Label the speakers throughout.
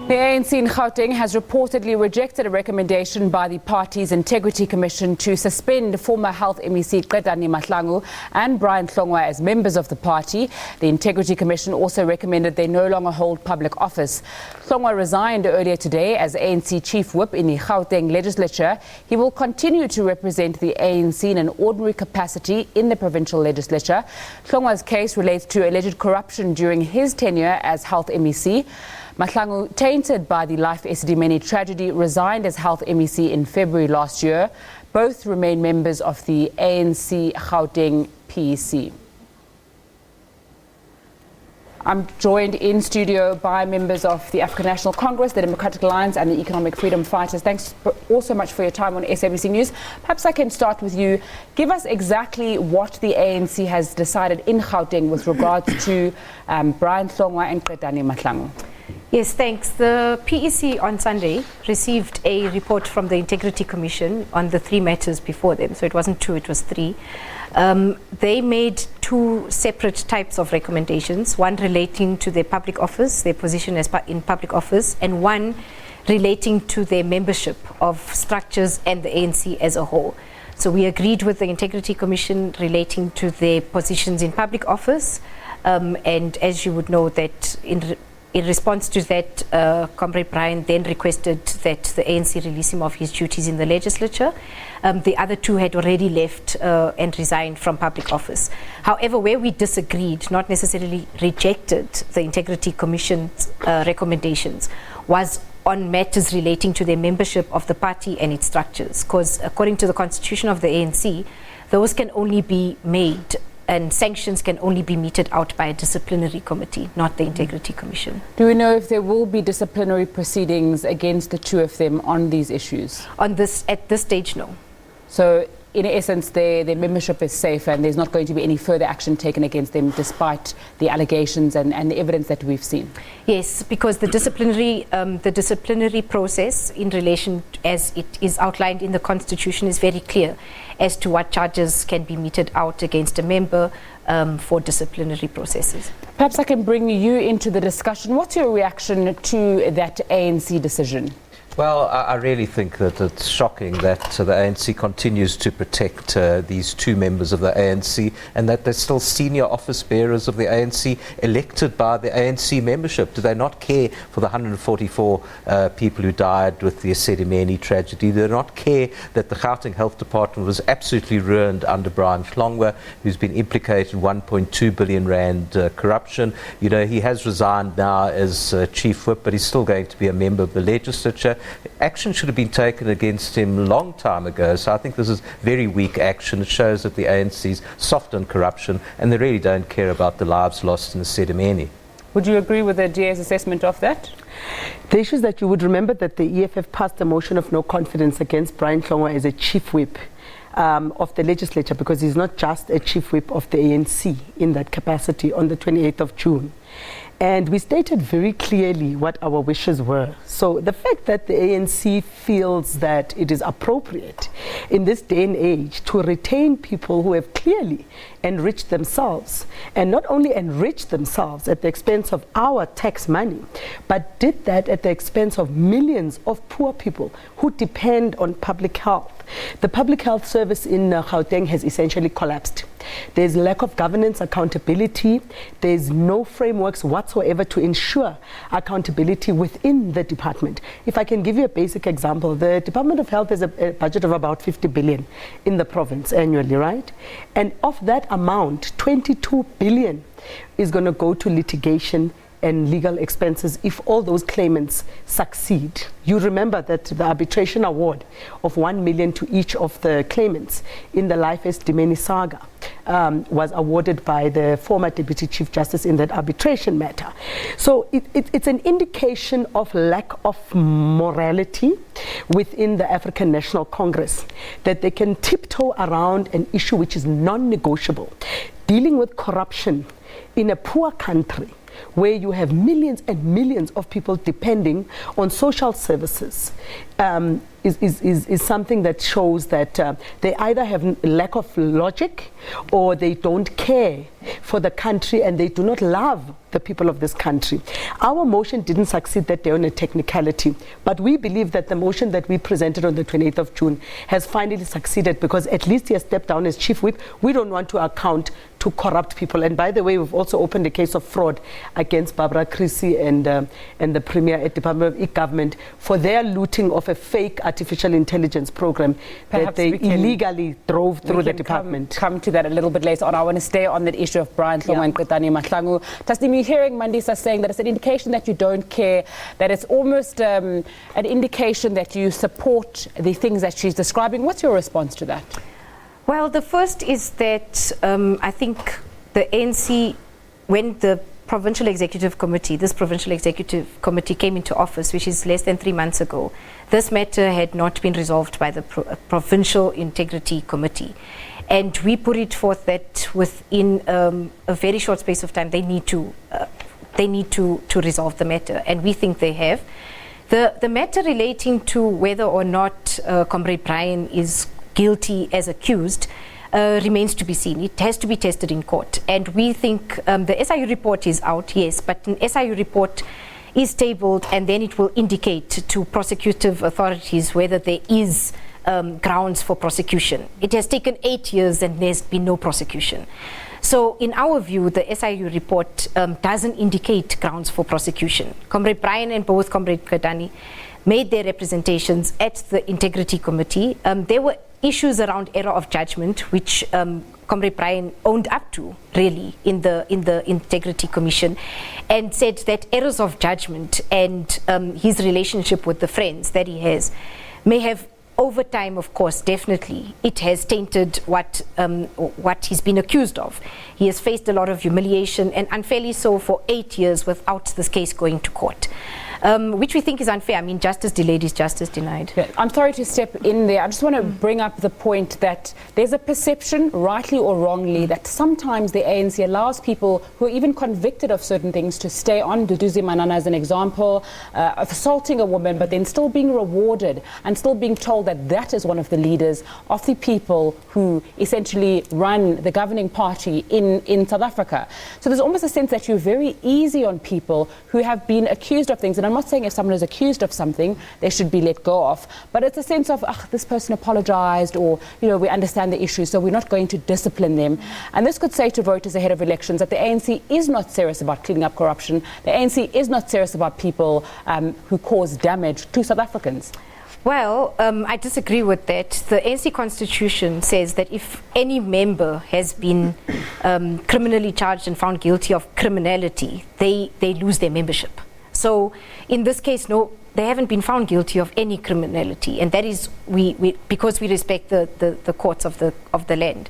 Speaker 1: The ANC in Gauteng has reportedly rejected a recommendation by the party's Integrity Commission to suspend former Health MEC Qedani Mahlangu and Hlongwa as members of the party. The Integrity Commission also recommended they no longer hold public office. Hlongwa resigned earlier today as ANC Chief Whip in the Gauteng Legislature. He will continue to represent the ANC in an ordinary capacity in the provincial legislature. Hlongwa's case relates to alleged corruption during his tenure as Health MEC. Mahlangu, tainted by the Life Esidiment tragedy, resigned as Health MEC in February last year. Both remain members of the ANC Gauteng PEC. I'm joined in studio by members of the African National Congress, the Democratic Alliance and the Economic Freedom Fighters. Thanks also much for your time on SABC News. Perhaps I can start with you. Give us exactly what the ANC has decided in Gauteng with regards to Hlongwa and Qedani Mahlangu.
Speaker 2: Yes, thanks. The PEC on Sunday received a report from the Integrity Commission on the three matters before them. So it wasn't two, it was three. They made two separate types of recommendations, one relating to their public office, their position as in public office, and one relating to their membership of structures and the ANC as a whole. So we agreed with the Integrity Commission relating to their positions in public office, and as you would know that in response to that, Comrade Brian then requested that the ANC release him of his duties in the legislature. The other two had already left and resigned from public office. However, where we disagreed, not necessarily rejected the Integrity Commission's recommendations, was on matters relating to their membership of the party and its structures. Because according to the constitution of the ANC, those can only be made and sanctions can only be meted out by a disciplinary committee, not the Integrity Commission.
Speaker 1: Do we know if there will be disciplinary proceedings against the two of them on these issues?
Speaker 2: At this stage, no.
Speaker 1: So, in essence, their membership is safe and there's not going to be any further action taken against them despite the allegations and the evidence that we've seen?
Speaker 2: Yes, because the disciplinary process in relation, as it is outlined in the Constitution, is very clear as to what charges can be meted out against a member for disciplinary processes.
Speaker 1: Perhaps I can bring you into the discussion. What's your reaction to that ANC decision?
Speaker 3: Well, I really think that it's shocking that the ANC continues to protect these two members of the ANC and that they're still senior office bearers of the ANC elected by the ANC membership. Do they not care for the 144 people who died with the Esidiment tragedy? Do they not care that the Gauteng Health Department was absolutely ruined under Hlongwa, who's been implicated in 1.2 billion rand corruption? You know, he has resigned now as Chief Whip, but he's still going to be a member of the legislature. Action should have been taken against him a long time ago, so I think this is very weak action. It shows that the ANC's soft on corruption and they really don't care about the lives lost in the Qedani.
Speaker 1: Would you agree with the DA's assessment of that?
Speaker 4: The issue is that you would remember that the EFF passed a motion of no confidence against Hlongwa as a Chief Whip of the legislature, because he's not just a Chief Whip of the ANC in that capacity on the 28th of June. And we stated very clearly what our wishes were. So the fact that the ANC feels that it is appropriate in this day and age to retain people who have clearly enriched themselves, and not only enriched themselves at the expense of our tax money, but did that at the expense of millions of poor people who depend on public health. The public health service in Gauteng has essentially collapsed. There's lack of governance, accountability. There's no frameworks whatsoever to ensure accountability within the department. If I can give you a basic example, the Department of Health has a budget of about 50 billion in the province annually, right? And of that amount, 22 billion is going to go to litigation and legal expenses if all those claimants succeed. You remember that the arbitration award of 1 million to each of the claimants in the Life Esidiment saga was awarded by the former Deputy Chief Justice in that arbitration matter. So it's an indication of lack of morality within the African National Congress, that they can tiptoe around an issue which is non-negotiable. Dealing with corruption in a poor country where you have millions and millions of people depending on social services is something that shows that they either have lack of logic or they don't care for the country and they do not love the people of this country. Our motion didn't succeed that day on a technicality, but we believe that the motion that we presented on the 28th of June has finally succeeded because at least he has stepped down as Chief Whip. We don't want to account to corrupt people. And by the way, we've also opened a case of fraud against Barbara Creasy and the Premier at Department of E-Government for their looting of a fake artificial intelligence program that they illegally drove through the department.
Speaker 1: Come to that a little bit later on. I want to stay on that issue of Brian Hlongwa and Qedani Mahlangu. Tasneem, you're hearing Mandisa saying that it's an indication that you don't care, that it's almost an indication that you support the things that she's describing. What's your response to that?
Speaker 2: Well, the first is that I think the ANC, when the Provincial Executive Committee, this Provincial Executive Committee came into office, which is less than 3 months ago, this matter had not been resolved by the Provincial Integrity Committee. And we put it forth that within a very short space of time, they need to resolve the matter. And we think they have. The matter relating to whether or not Comrade Brian is guilty as accused remains to be seen. It has to be tested in court. And we think the SIU report is out, yes, but an SIU report is tabled and then it will indicate to prosecutive authorities whether there is grounds for prosecution. It has taken 8 years and there's been no prosecution. So in our view, the SIU report doesn't indicate grounds for prosecution. Comrade Brian and both Comrade Qedani made their representations at the Integrity Committee. There were issues around error of judgment, which Comrade Brian owned up to, really, in the Integrity Commission, and said that errors of judgment and his relationship with the friends that he has may have, over time, of course, definitely, it has tainted what he's been accused of. He has faced a lot of humiliation, and unfairly so, for 8 years without this case going to court. Which we think is unfair. I mean, justice delayed is justice denied. Yeah,
Speaker 1: I'm sorry to step in there. I just want to bring up the point that there's a perception, rightly or wrongly, that sometimes the ANC allows people who are even convicted of certain things to stay on. Duduzi Manana as an example, of assaulting a woman, but then still being rewarded and still being told that that is one of the leaders of the people who essentially run the governing party in South Africa. So there's almost a sense that you're very easy on people who have been accused of things. And I'm not saying if someone is accused of something, they should be let go of. But it's a sense of, this person apologized, or, we understand the issue, so we're not going to discipline them. And this could say to voters ahead of elections that the ANC is not serious about cleaning up corruption. The ANC is not serious about people who cause damage to South Africans.
Speaker 2: Well, I disagree with that. The ANC Constitution says that if any member has been criminally charged and found guilty of criminality, they lose their membership. So in this case, no, they haven't been found guilty of any criminality, and that is because we respect the courts of the land.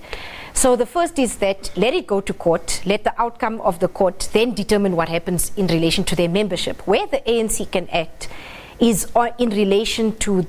Speaker 2: So the first is that let it go to court, let the outcome of the court then determine what happens in relation to their membership. Where the ANC can act is in relation to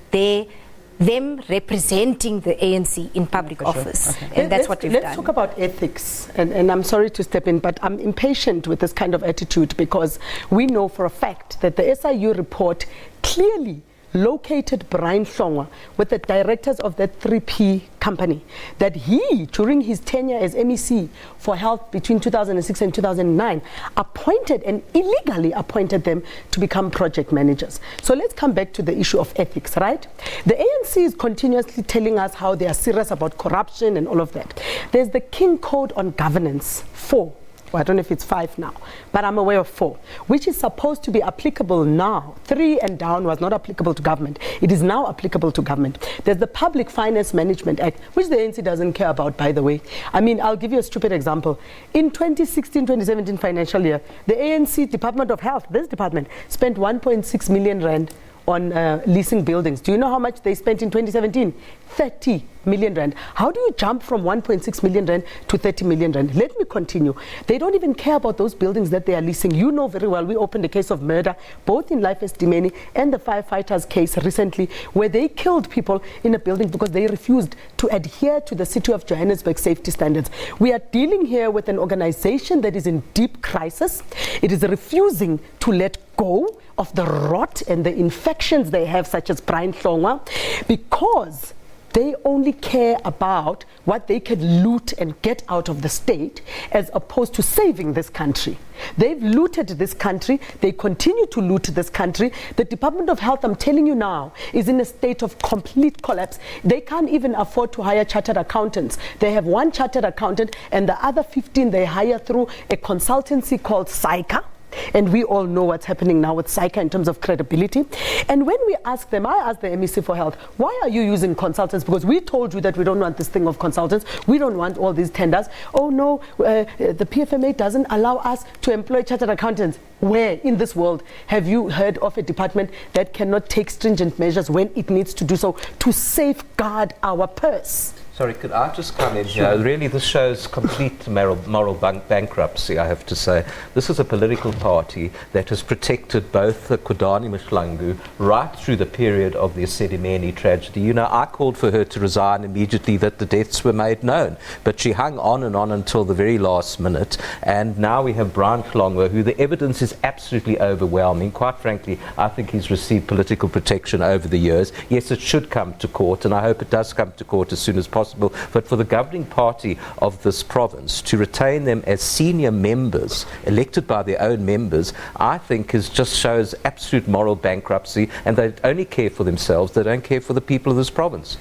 Speaker 2: them representing the ANC in public office. Okay. And that's what we've done.
Speaker 4: Let's talk about ethics. And I'm sorry to step in, but I'm impatient with this kind of attitude because we know for a fact that the SIU report clearly located Brian Hlongwa with the directors of that 3P company, that he, during his tenure as MEC for health between 2006 and 2009, appointed and illegally appointed them to become project managers. So let's come back to the issue of ethics, right? The ANC is continuously telling us how they are serious about corruption and all of that. There's the King Code on Governance 4. Well, I don't know if it's 5 now, but I'm aware of 4, which is supposed to be applicable now. 3 and down was not applicable to government. It is now applicable to government. There's the Public Finance Management Act, which the ANC doesn't care about, by the way. I mean, I'll give you a stupid example. In 2016-2017 financial year, the ANC Department of Health, this department, spent 1.6 million rand on leasing buildings. Do you know how much they spent in 2017? 30 million rand. How do you jump from 1.6 million rand to 30 million rand? Let me continue. They don't even care about those buildings that they are leasing. You know very well, we opened a case of murder, both in Life Esidiment and the firefighters case recently, where they killed people in a building because they refused to adhere to the City of Johannesburg safety standards. We are dealing here with an organization that is in deep crisis. It is refusing to let go of the rot and the infections they have, such as Brian Hlongwa, because they only care about what they can loot and get out of the state as opposed to saving this country. They've looted this country. They continue to loot this country. The Department of Health, I'm telling you now, is in a state of complete collapse. They can't even afford to hire chartered accountants. They have one chartered accountant and the other 15 they hire through a consultancy called SAICA. And we all know what's happening now with SAICA in terms of credibility. And when we ask them, I asked the MEC for Health, why are you using consultants? Because we told you that we don't want this thing of consultants. We don't want all these tenders. Oh no, the PFMA doesn't allow us to employ chartered accountants. Where in this world have you heard of a department that cannot take stringent measures when it needs to do so to safeguard our purse?
Speaker 3: Sorry, could I just come in here? Really, this shows complete moral bankruptcy, I have to say. This is a political party that has protected both the Qedani Mahlangu right through the period of the Esidiment tragedy. You know, I called for her to resign immediately that the deaths were made known, but she hung on and on until the very last minute. And now we have Brian Hlongwa, who the evidence is absolutely overwhelming. Quite frankly, I think he's received political protection over the years. Yes, it should come to court, and I hope it does come to court as soon as possible. But for the governing party of this province to retain them as senior members, elected by their own members, I think just shows absolute moral bankruptcy, and they only care for themselves. They don't care for the people of this province.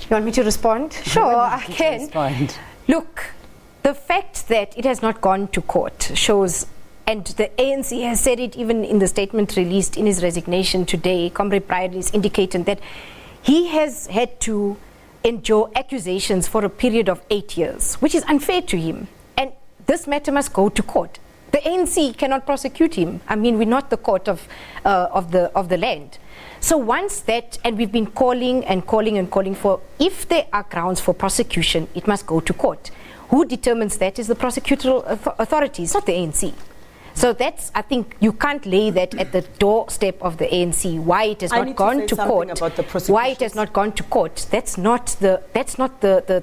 Speaker 2: You want me to respond? Sure, I can. Look, the fact that it has not gone to court shows, and the ANC has said it even in the statement released in his resignation today, Comrade Brian is indicating that he has had to endure accusations for a period of 8 years, which is unfair to him. And this matter must go to court. The ANC cannot prosecute him. I mean, we're not the court of the land. So once that, and we've been calling for, if there are grounds for prosecution, it must go to court. Who determines that is the prosecutorial authorities, not the ANC. So that's, I think, you can't lay that at the doorstep of the ANC. Why it has not gone to court? Why it has not gone to court? That's not the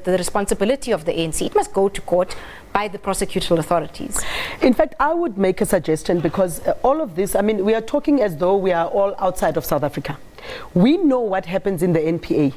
Speaker 2: responsibility of the ANC. It must go to court by the prosecutorial authorities.
Speaker 4: In fact, I would make a suggestion, because all of this, I mean, we are talking as though we are all outside of South Africa. We know what happens in the NPA.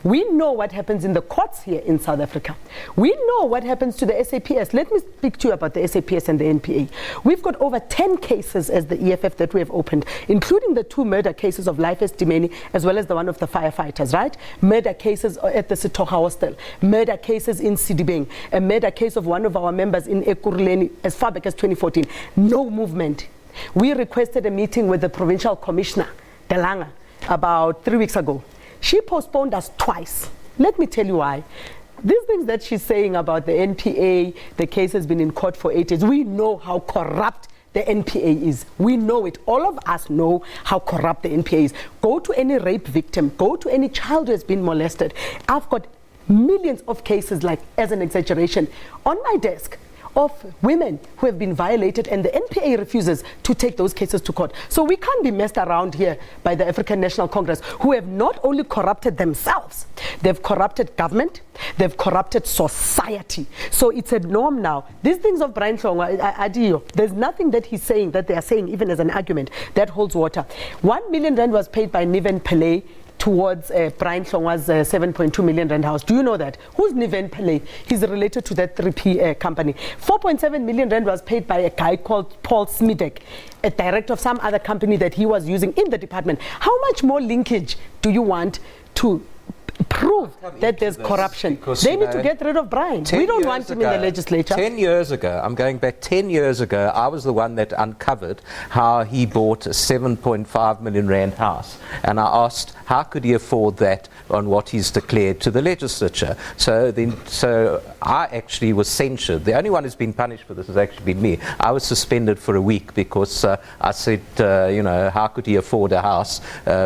Speaker 4: We know what happens in the courts here in South Africa. We know what happens to the SAPS. Let me speak to you about the SAPS and the NPA. We've got over 10 cases as the EFF that we have opened, including the 2 murder cases of Life Esidiment, as well as the one of the firefighters, right? Murder cases at the Sitoha Hostel, murder cases in Sidibeng, a murder case of one of our members in Ekurhuleni as far back as 2014. No movement. We requested a meeting with the provincial commissioner, Delanga, about 3 weeks ago. She postponed us twice. Let me tell you why. These things that she's saying about the NPA, the case has been in court for 8 years. We know how corrupt the NPA is. We know it. All of us know how corrupt the NPA is. Go to any rape victim, go to any child who has been molested. I've got millions of cases, like, as an exaggeration, on my desk of women who have been violated, and the NPA refuses to take those cases to court. So we can't be messed around here by the African National Congress, who have not only corrupted themselves, they've corrupted government, they've corrupted society. So it's a norm now. These things of Brian Hlongwa, Adio, there's nothing that he's saying, that they are saying, even as an argument, that holds water. 1 million rand was paid by Niven Pillay towards Brian Hlongwa's 7.2 million rand house. Do you know that? Who's Niven Pillay? He's related to that 3P company. 4.7 million rand was paid by a guy called Paul Smidek, a director of some other company that he was using in the department. How much more linkage do you want to prove that there's corruption? They need to get rid of Brian. We don't want him in the legislature.
Speaker 3: 10 years ago, I'm going back 10 years ago, I was the one that uncovered how he bought a 7.5 million rand house. And I asked, how could he afford that on what he's declared to the legislature? So I actually was censured. The only one who's been punished for this has actually been me. I was suspended for a week because I said, how could he afford a house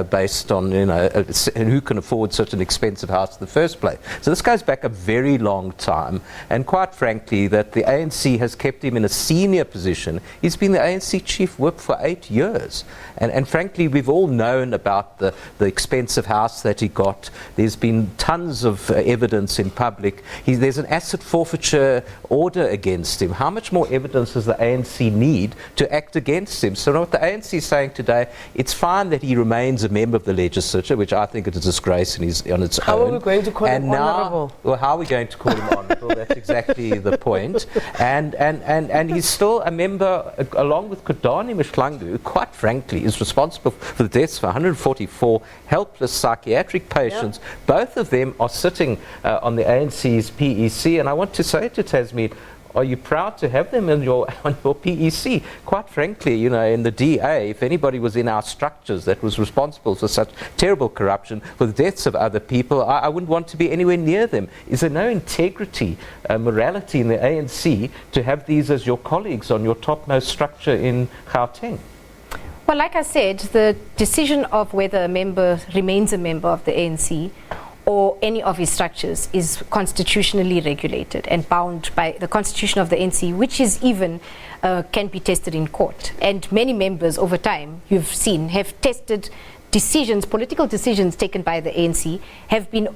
Speaker 3: based on, and who can afford such an expensive expensive house in the first place. So this goes back a very long time, and quite frankly, that the ANC has kept him in a senior position. He's been the ANC Chief Whip for 8 years. And frankly, we've all known about the expensive house that he got. There's been tons of evidence in public. There's an asset forfeiture order against him. How much more evidence does the ANC need to act against him? So what the ANC is saying today, it's fine that he remains a member of the legislature, which I think is a disgrace and he's on its own.
Speaker 4: How are we going to call him honourable?
Speaker 3: Well, how are we going to call him honourable? That's exactly the point. And he's still a member, along with Qedani Mahlangu, who quite frankly is responsible for the deaths of 144 helpless psychiatric patients. Yeah. Both of them are sitting on the ANC's PEC, and I want to say to Tasmin, are you proud to have them on your PEC? Quite frankly, you know, in the DA, if anybody was in our structures that was responsible for such terrible corruption, for the deaths of other people, I wouldn't want to be anywhere near them. Is there no integrity, morality in the ANC to have these as your colleagues on your topmost structure in Gauteng?
Speaker 2: Well, like I said, the decision of whether a member remains a member of the ANC or any of his structures is constitutionally regulated and bound by the constitution of the ANC, which is even can be tested in court. And many members over time, you've seen, have tested decisions, political decisions taken by the ANC have been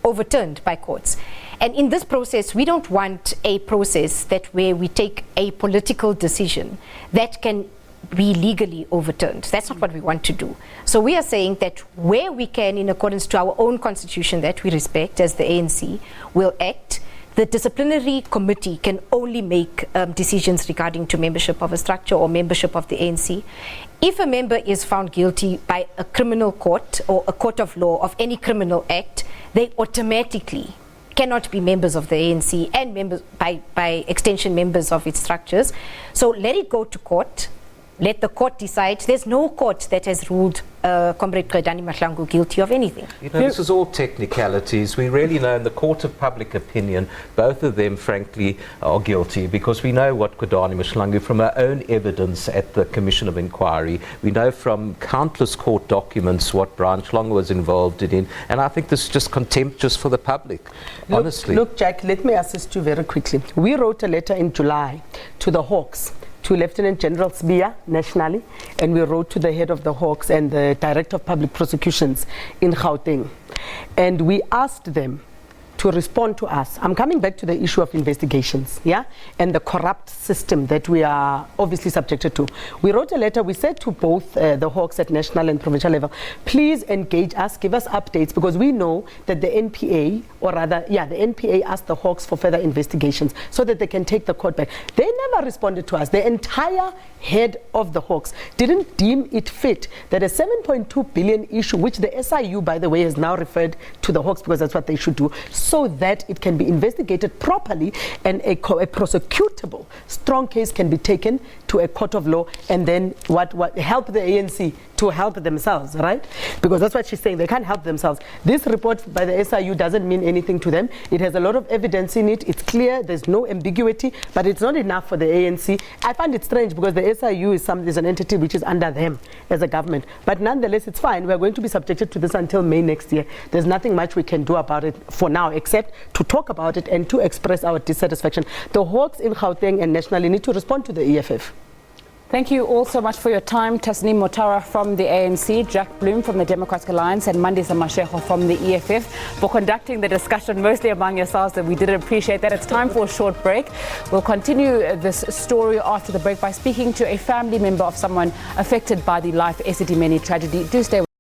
Speaker 2: overturned by courts. And in this process, we don't want a process that where we take a political decision that can be legally overturned. That's not what we want to do. So we are saying that where we can, in accordance to our own constitution that we respect as the ANC, will act. The disciplinary committee can only make decisions regarding to membership of a structure or membership of the ANC. If a member is found guilty by a criminal court or a court of law of any criminal act, they automatically cannot be members of the ANC and members by extension members of its structures. So let it go to court. Let the court decide. There's no court that has ruled Comrade Qedani Mahlangu guilty of anything.
Speaker 3: You know, this is all technicalities. We really know in the court of public opinion, both of them, frankly, are guilty, because we know what Qedani Mahlangu, from our own evidence at the Commission of Inquiry, we know from countless court documents what Brian Hlongwa was involved in, and I think this is just contemptuous for the public, honestly.
Speaker 4: Look, Jack, let me assist you very quickly. We wrote a letter in July to the Hawks, to Lieutenant General Sbiya nationally, and we wrote to the head of the Hawks and the Director of Public Prosecutions in Gauteng. And we asked them to respond to us. I'm coming back to the issue of investigations, yeah, and the corrupt system that we are obviously subjected to. We wrote a letter, we said to both the Hawks at national and provincial level, please engage us, give us updates, because we know that the NPA, or rather, yeah, the NPA asked the Hawks for further investigations so that they can take the court back. They never responded to us. The entire head of the Hawks didn't deem it fit that a 7.2 billion issue, which the SIU, by the way, has now referred to the Hawks because that's what they should do, so that it can be investigated properly and a prosecutable strong case can be taken to a court of law, and then what help the ANC to help themselves, right? Because that's what she's saying, they can't help themselves. This report by the SIU doesn't mean anything to them. It has a lot of evidence in it. It's clear, there's no ambiguity, but it's not enough for the ANC. I find it strange because the SIU is an entity which is under them as a government. But nonetheless, it's fine. We're going to be subjected to this until May next year. There's nothing much we can do about it for now, except to talk about it and to express our dissatisfaction. The Hawks in Gauteng and nationally need to respond to the EFF.
Speaker 1: Thank you all so much for your time. Tasneem Motara from the ANC, Jack Bloom from the Democratic Alliance, and Mandisa Mashego from the EFF for conducting the discussion mostly among yourselves. That we did appreciate that. It's time for a short break. We'll continue this story after the break by speaking to a family member of someone affected by the Life Esidiment tragedy. Do stay with us.